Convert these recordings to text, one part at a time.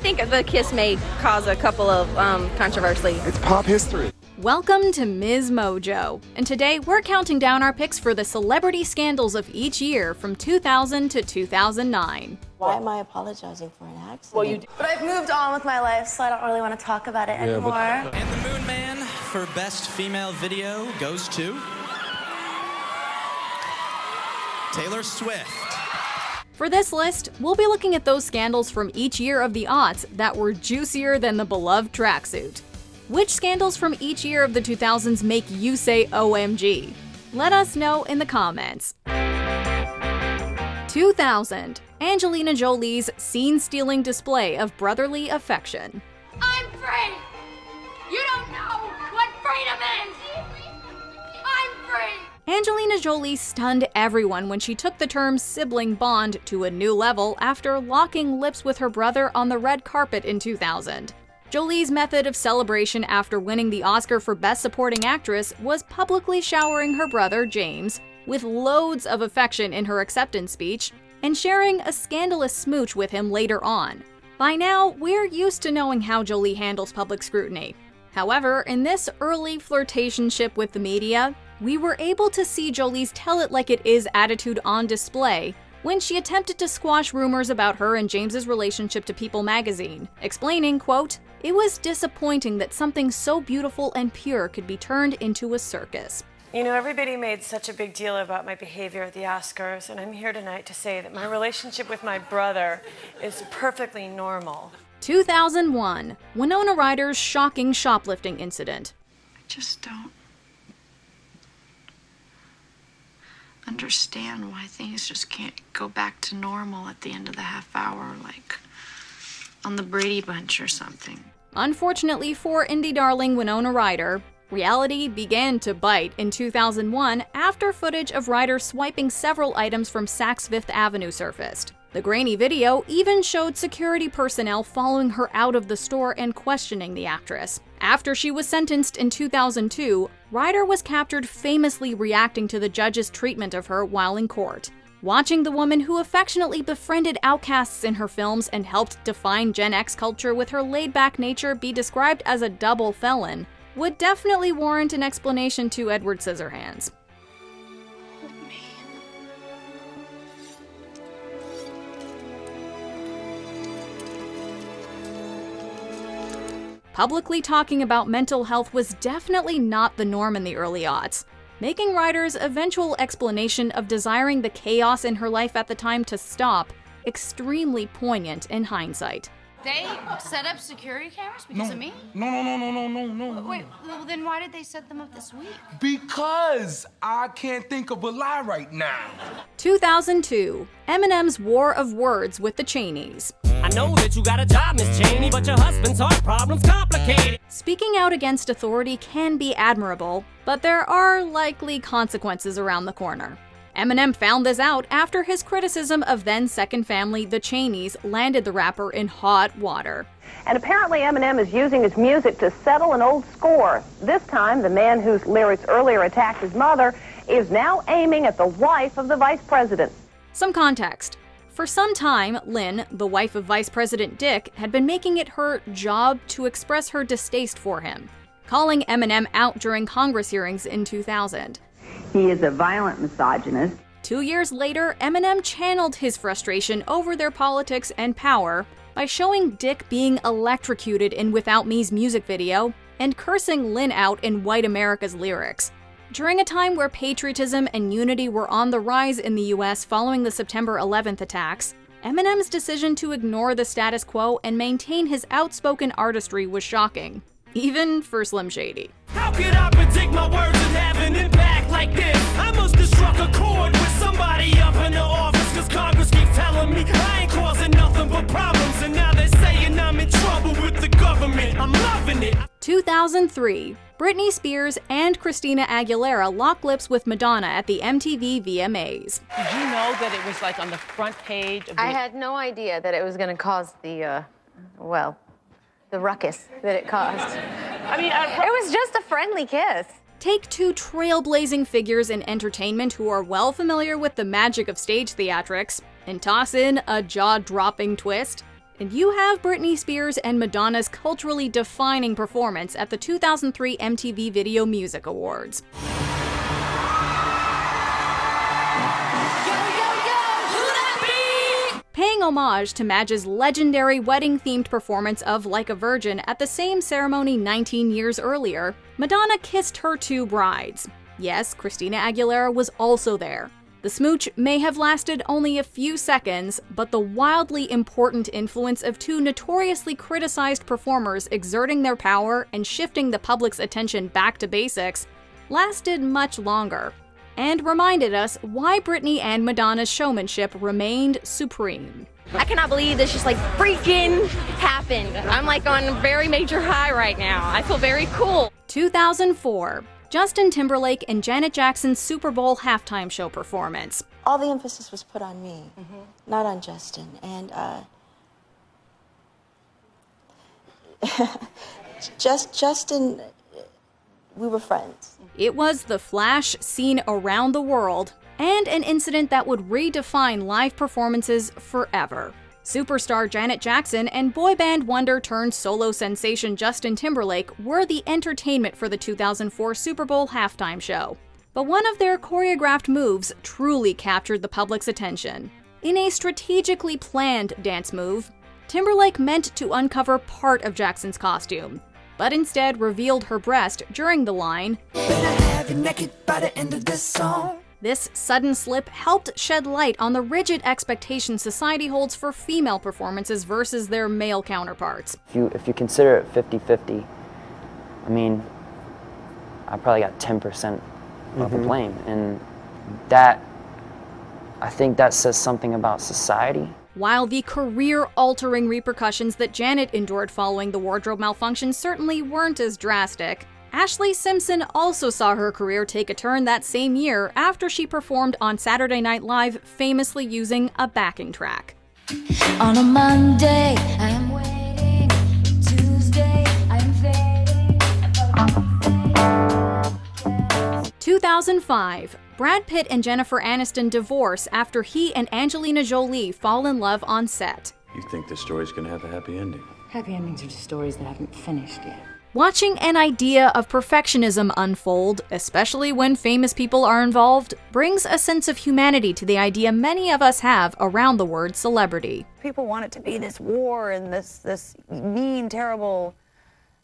think the kiss may cause a couple of controversy. It's pop history. Welcome to MsMojo, and today we're counting down our picks for the celebrity scandals of each year from 2000 to 2009. Why am I apologizing for an accident? Well, But I've moved on with my life, so I don't really want to talk about it anymore. And the Moon Man for Best Female Video goes to Taylor Swift. For this list, we'll be looking at those scandals from each year of the aughts that were juicier than the beloved tracksuit. Which scandals from each year of the 2000s make you say OMG? Let us know in the comments. 2000. Angelina Jolie's scene-stealing display of brotherly affection. I'm free! You don't know what freedom is! I'm free! Angelina Jolie stunned everyone when she took the term sibling bond to a new level after locking lips with her brother on the red carpet in 2000. Jolie's method of celebration after winning the Oscar for Best Supporting Actress was publicly showering her brother, James, with loads of affection in her acceptance speech, and sharing a scandalous smooch with him later on. By now, we're used to knowing how Jolie handles public scrutiny. However, in this early flirtationship with the media, we were able to see Jolie's tell-it-like-it-is attitude on display when she attempted to squash rumors about her and James's relationship to People magazine, explaining, quote, "It was disappointing that something so beautiful and pure could be turned into a circus." You know, everybody made such a big deal about my behavior at the Oscars, and I'm here tonight to say that my relationship with my brother is perfectly normal. 2001. Winona Ryder's shocking shoplifting incident. I just don't understand why things just can't go back to normal at the end of the half hour, like on the Brady Bunch or something. Unfortunately for indie darling Winona Ryder, reality began to bite in 2001 after footage of Ryder swiping several items from Saks Fifth Avenue surfaced. The grainy video even showed security personnel following her out of the store and questioning the actress. After she was sentenced in 2002, Ryder was captured famously reacting to the judge's treatment of her while in court. Watching the woman who affectionately befriended outcasts in her films and helped define Gen X culture with her laid-back nature be described as a double felon would definitely warrant an explanation to Edward Scissorhands. Publicly talking about mental health was definitely not the norm in the early aughts, making Ryder's eventual explanation of desiring the chaos in her life at the time to stop extremely poignant in hindsight. They set up security cameras because of me? No. Wait, well, then why did they set them up this week? Because I can't think of a lie right now. 2002. Eminem's war of words with the Cheneys. I know that you got a job, Miss Cheney, but your husband's heart problem's complicated. Speaking out against authority can be admirable, but there are likely consequences around the corner. Eminem found this out after his criticism of then-second family, the Cheneys, landed the rapper in hot water. And apparently Eminem is using his music to settle an old score. This time, the man whose lyrics earlier attacked his mother is now aiming at the wife of the vice president. Some context. For some time, Lynn, the wife of Vice President Dick, had been making it her job to express her distaste for him, calling Eminem out during Congress hearings in 2000. He is a violent misogynist. 2 years later, Eminem channeled his frustration over their politics and power by showing Dick being electrocuted in Without Me's music video and cursing Lynn out in White America's lyrics. During a time where patriotism and unity were on the rise in the US following the September 11th attacks, Eminem's decision to ignore the status quo and maintain his outspoken artistry was shocking, even for Slim Shady. How could I predict my words and have an impact like this? I must have struck a chord with somebody up in the office, cause Congress keeps telling me I ain't causing nothing but problems, and now they're saying I'm in trouble with the government. I'm loving it. 2003. Britney Spears and Christina Aguilera lock lips with Madonna at the MTV VMAs. Did you know that it was like on the front page of the... I had no idea that it was going to cause the ruckus that it caused. I mean, It was just a friendly kiss. Take two trailblazing figures in entertainment who are well familiar with the magic of stage theatrics and toss in a jaw-dropping twist. And you have Britney Spears and Madonna's culturally defining performance at the 2003 MTV Video Music Awards. Paying homage to Madge's legendary wedding-themed performance of Like a Virgin at the same ceremony 19 years earlier, Madonna kissed her two brides. Yes, Christina Aguilera was also there. The smooch may have lasted only a few seconds, but the wildly important influence of two notoriously criticized performers exerting their power and shifting the public's attention back to basics lasted much longer, and reminded us why Britney and Madonna's showmanship remained supreme. I cannot believe this just like freaking happened. I'm like on a very major high right now. I feel very cool. 2004. Justin Timberlake and Janet Jackson's Super Bowl halftime show performance. All the emphasis was put on me, not on Justin. And Justin, we were friends. It was the flash seen around the world, and an incident that would redefine live performances forever. Superstar Janet Jackson and boy band wonder turned solo sensation Justin Timberlake were the entertainment for the 2004 Super Bowl halftime show. But one of their choreographed moves truly captured the public's attention. In a strategically planned dance move, Timberlake meant to uncover part of Jackson's costume, but instead revealed her breast during the line, "Better have you naked by the end of this song." This sudden slip helped shed light on the rigid expectations society holds for female performances versus their male counterparts. If you consider it 50-50, I mean, I probably got 10% of the blame, and I think that says something about society. While the career-altering repercussions that Janet endured following the wardrobe malfunction certainly weren't as drastic, Ashlee Simpson also saw her career take a turn that same year after she performed on Saturday Night Live, famously using a backing track. On a Monday, I am waiting. Tuesday, I am fading. 2005. Brad Pitt and Jennifer Aniston divorce after he and Angelina Jolie fall in love on set. You think the story's gonna have a happy ending? Happy endings are just stories that haven't finished yet. Watching an idea of perfectionism unfold, especially when famous people are involved, brings a sense of humanity to the idea many of us have around the word celebrity. People want it to be this war and this mean, terrible,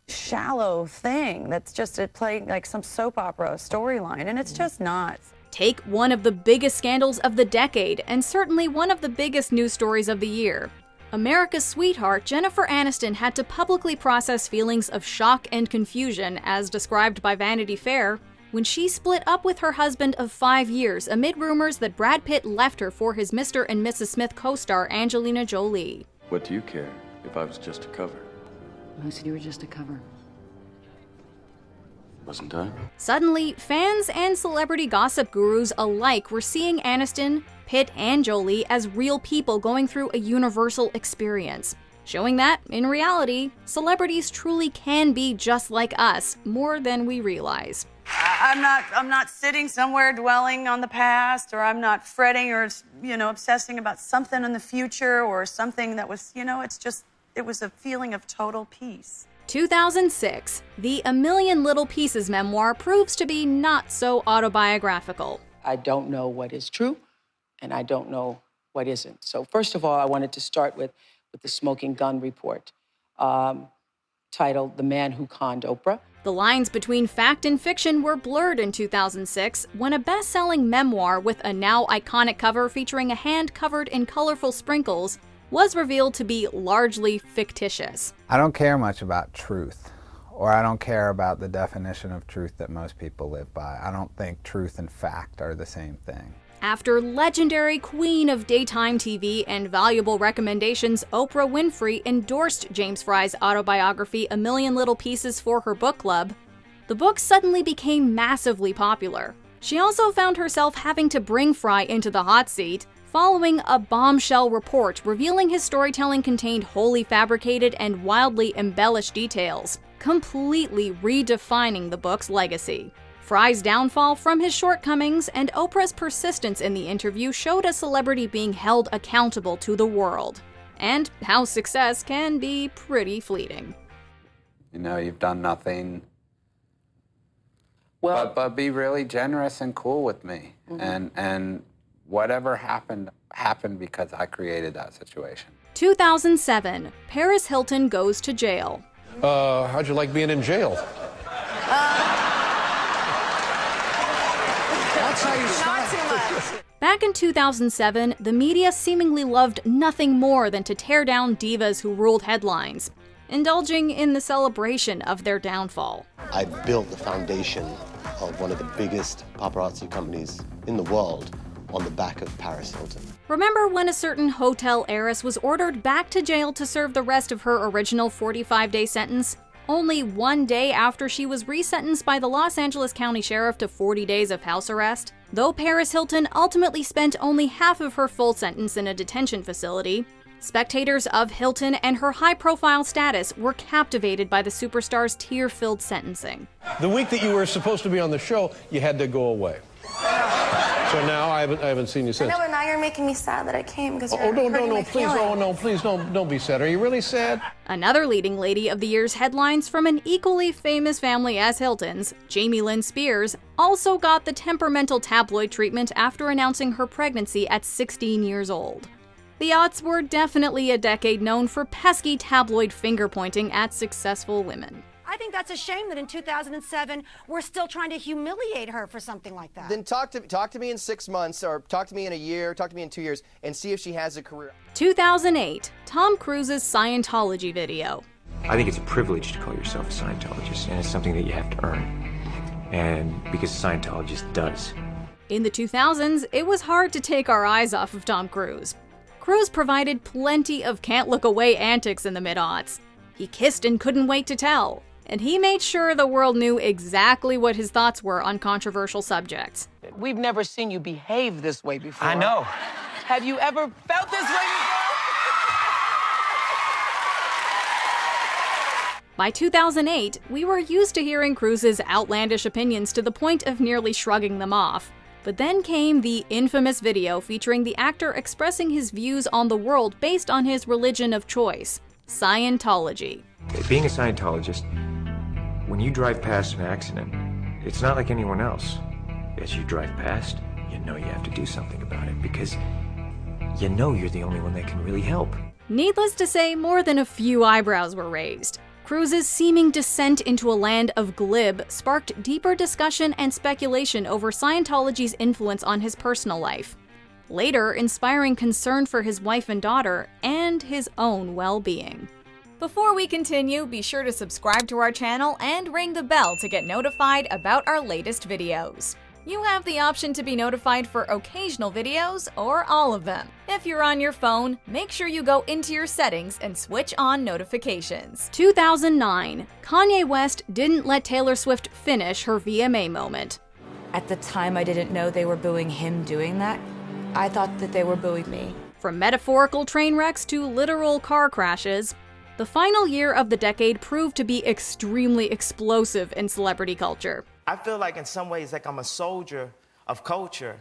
shallow thing that's just playing like some soap opera storyline, and it's just not. Take one of the biggest scandals of the decade, and certainly one of the biggest news stories of the year. America's sweetheart, Jennifer Aniston, had to publicly process feelings of shock and confusion, as described by Vanity Fair, when she split up with her husband of 5 years amid rumors that Brad Pitt left her for his Mr. and Mrs. Smith co-star Angelina Jolie. What do you care if I was just a cover? Who said you were just a cover? Wasn't I? Suddenly, fans and celebrity gossip gurus alike were seeing Aniston, Pitt, and Jolie as real people going through a universal experience, showing that, in reality, celebrities truly can be just like us, more than we realize. I'm not sitting somewhere dwelling on the past, or I'm not fretting or, obsessing about something in the future or something that was, it was a feeling of total peace. 2006, the A Million Little Pieces memoir proves to be not so autobiographical. I don't know what is true, and I don't know what isn't. So first of all, I wanted to start with the Smoking Gun report, titled The Man Who Conned Oprah. The lines between fact and fiction were blurred in 2006 when a best-selling memoir with a now iconic cover featuring a hand covered in colorful sprinkles was revealed to be largely fictitious. I don't care much about truth, or I don't care about the definition of truth that most people live by. I don't think truth and fact are the same thing. After legendary queen of daytime TV and valuable recommendations, Oprah Winfrey endorsed James Fry's autobiography A Million Little Pieces for her book club, the book suddenly became massively popular. She also found herself having to bring Fry into the hot seat, following a bombshell report revealing his storytelling contained wholly fabricated and wildly embellished details, completely redefining the book's legacy. Fry's downfall from his shortcomings and Oprah's persistence in the interview showed a celebrity being held accountable to the world. and how success can be pretty fleeting. You know, you've done nothing. Well, but be really generous and cool with me. And whatever happened because I created that situation. 2007, Paris Hilton goes to jail. How'd you like being in jail? That's how you start. Not too much. Back in 2007, the media seemingly loved nothing more than to tear down divas who ruled headlines, indulging in the celebration of their downfall. I built the foundation of one of the biggest paparazzi companies in the world on the back of Paris Hilton. Remember when a certain hotel heiress was ordered back to jail to serve the rest of her original 45-day sentence? Only 1 day after she was resentenced by the Los Angeles County Sheriff to 40 days of house arrest? Though Paris Hilton ultimately spent only half of her full sentence in a detention facility, spectators of Hilton and her high-profile status were captivated by the superstar's tear-filled sentencing. The week that you were supposed to be on the show, you had to go away. So now I haven't seen you since. I know, but now you're making me sad that I came because you're no, hurting my please, feelings. please, don't be sad. Are you really sad? Another leading lady of the year's headlines from an equally famous family as Hilton's, Jamie Lynn Spears, also got the temperamental tabloid treatment after announcing her pregnancy at 16 years old. The aughts were definitely a decade known for pesky tabloid finger-pointing at successful women. I think that's a shame that in 2007 we're still trying to humiliate her for something like that. Then talk to me in 6 months, or talk to me in a year, talk to me in 2 years, and see if she has a career. 2008, Tom Cruise's Scientology video. I think it's a privilege to call yourself a Scientologist, and it's something that you have to earn. And because a Scientologist does. In the 2000s, it was hard to take our eyes off of Tom Cruise. Cruise provided plenty of can't-look-away antics in the mid-aughts. He kissed and couldn't wait to tell. And he made sure the world knew exactly what his thoughts were on controversial subjects. We've never seen you behave this way before. I know. Have you ever felt this way before? By 2008, we were used to hearing Cruise's outlandish opinions to the point of nearly shrugging them off. But then came the infamous video featuring the actor expressing his views on the world based on his religion of choice, Scientology. Being a Scientologist, when you drive past an accident, it's not like anyone else. As you drive past, you know you have to do something about it because you know you're the only one that can really help. Needless to say, more than a few eyebrows were raised. Cruise's seeming descent into a land of glib sparked deeper discussion and speculation over Scientology's influence on his personal life, later inspiring concern for his wife and daughter and his own well-being. Before we continue, be sure to subscribe to our channel and ring the bell to get notified about our latest videos. You have the option to be notified for occasional videos or all of them. If you're on your phone, make sure you go into your settings and switch on notifications. 2009, Kanye West didn't let Taylor Swift finish her VMA moment. At the time, I didn't know they were booing him doing that. I thought that they were booing me. From metaphorical train wrecks to literal car crashes, the final year of the decade proved to be extremely explosive in celebrity culture. I feel like in some ways like I'm a soldier of culture,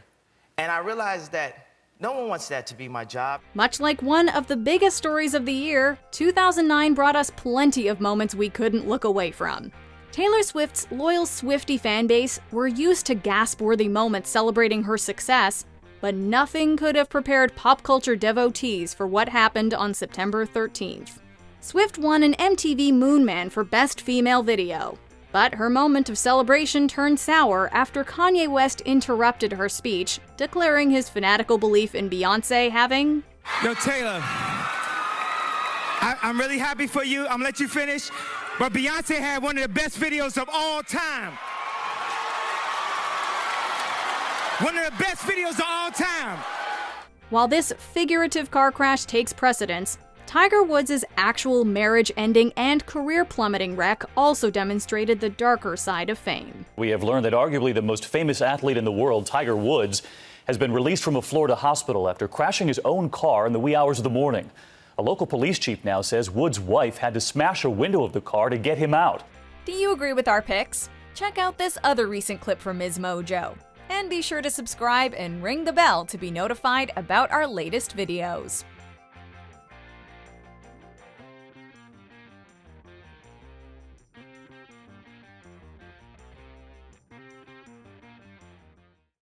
and I realize that no one wants that to be my job. Much like one of the biggest stories of the year, 2009 brought us plenty of moments we couldn't look away from. Taylor Swift's loyal Swiftie fanbase were used to gasp-worthy moments celebrating her success, but nothing could have prepared pop culture devotees for what happened on September 13th. Swift won an MTV Moon Man for Best Female Video, but her moment of celebration turned sour after Kanye West interrupted her speech, declaring his fanatical belief in Beyoncé having... Yo, Taylor, I'm really happy for you. I'm gonna let you finish, but Beyoncé had one of the best videos of all time. One of the best videos of all time. While this figurative car crash takes precedence, Tiger Woods' actual marriage-ending and career-plummeting wreck also demonstrated the darker side of fame. We have learned that arguably the most famous athlete in the world, Tiger Woods, has been released from a Florida hospital after crashing his own car in the wee hours of the morning. A local police chief now says Woods' wife had to smash a window of the car to get him out. Do you agree with our picks? Check out this other recent clip from MsMojo. And be sure to subscribe and ring the bell to be notified about our latest videos.